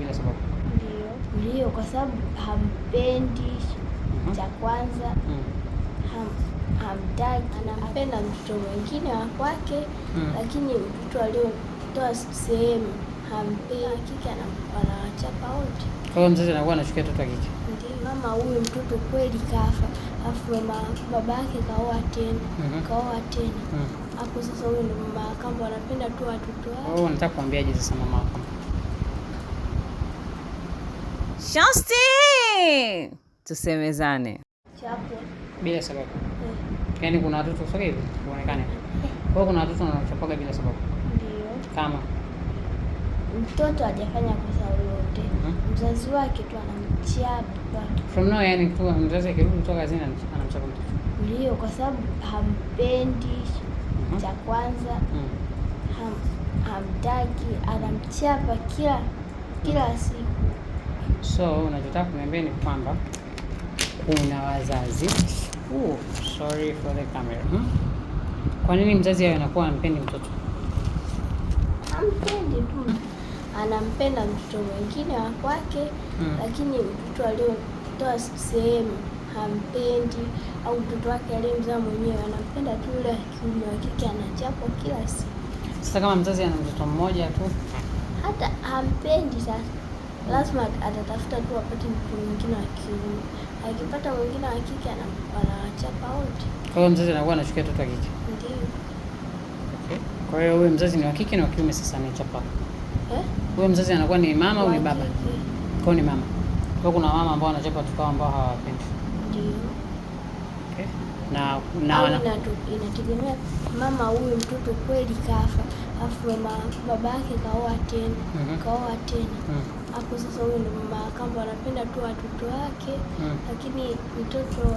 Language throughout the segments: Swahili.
bila sababu? Ndio, kwa sababu hampendi. Cha kwanza hamtaki, anampenda mtoto mwingine wa kwake, lakini mtoto aliotoa sehemu hampendi, kike anawachapa wote. Kwa hiyo mzazi anakuwa anachukia mtoto wa kike. Ndio, mama huyu mtoto kweli kafa, afu baba yake kaoa tena. Hapo sasa huyu ndo mama wa kambo anapenda tu watoto wake. Nataka kuambiaje sasa mama wa kambo? Shosti! Tusemezane. Chapo. Bila sababu. Yaani kuna watoto sio hivi uonekane. Kwa hiyo kuna watoto wanachapaga bila sababu. Ndio. Kama mtoto hajafanya kosa lolote, mzazi wake tu anamchapa. From now, yani tu mzazi akirudi kutoka kazini anamchapa mtoto. Ndio, kwa sababu hampendi. Cha kwanza hamtaki, anamchapa kila siku. So unachotaka kuniambia ni kwamba kuna wazazi, sorry for the camera. Kwa nini mzazi anakuwa hampendi mtoto? Hampendi tu, anampenda mtoto mwingine wa kwake, lakini mtoto aliotoa sehemu hampendi, au mtoto wake aliyemzaa mwenyewe anampenda tu yule kiume, wa kike anachapwa kila siku. Sasa kama mzazi ana mtoto mmoja tu, hata hampendi, sasa lazima atatafuta tu apate mtu mwingine wa kiume. Akipata mwingine wa kike anawachapa wote. Kwa hiyo mzazi anakuwa anachukia mtoto wa kike. Ndio. Okay. Kwa hiyo huyo mzazi ni wa kike na wa kiume sasa anachapa. Huyo mzazi anakuwa ni mama au ni baba? Kwa ni mama. Kwa kuna mama ambao wanachapa watoto ambao hawapendi. Ndio. Okay. Inategemea mama huyu mtoto kweli kafa, afu baba yake kaoa tena. Hapo sasa huyu ndo mama kambo anapenda tu watoto wake, lakini mtoto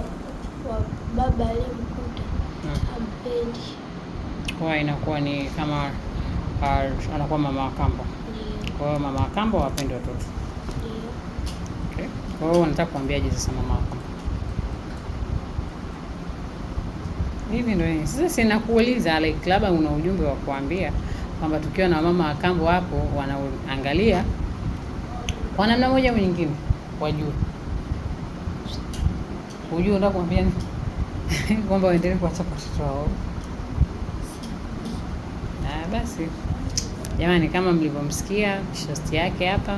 wa baba aliyemkuta hampendi. Kwa inakuwa ni kama anakuwa mama wa kambo. Kwa hiyo mama wa kambo hawapendi watoto. Ndio. Okay. Kwa hiyo nataka kuambiaje sasa mama wa kambo? Hivi ndio sasa sinakuuliza, like labda una ujumbe wa kuambia kwamba tukiwa na mama wa kambo hapo wanaangalia kwa namna moja au nyingine, wajue. Unataka kumwambia nini? Kwamba waendelee kuwachapa watoto wao. Basi jamani, kama mlivyomsikia shosti yake hapa,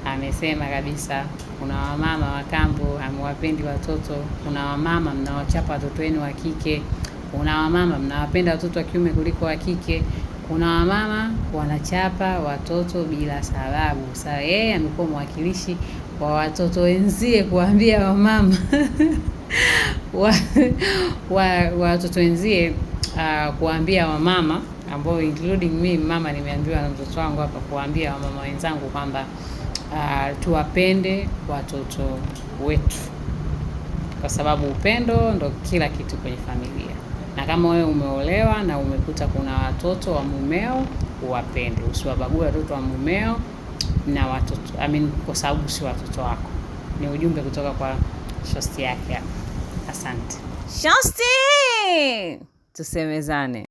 amesema kabisa kuna wamama wa kambo hamuwapendi watoto, kuna wamama mnawachapa watoto wenu wa kike, kuna wamama mnawapenda watoto wa kiume kuliko wa kike, kuna wamama wanachapa watoto bila sababu. Sasa yeye amekuwa mwakilishi wa watoto wenzie kuambia wamama watoto wenzie kuambia wamama ambao including me mama, nimeambiwa na mtoto wangu hapa kuambia wamama wenzangu kwamba tuwapende watoto wetu, kwa sababu upendo ndo kila kitu kwenye familia. Na kama wewe umeolewa na umekuta kuna watoto wa mumeo, uwapende, usiwabague watoto wa mumeo na watoto kwa sababu si watoto wako. Ni ujumbe kutoka kwa shosti yake. Asante shosti, tusemezane.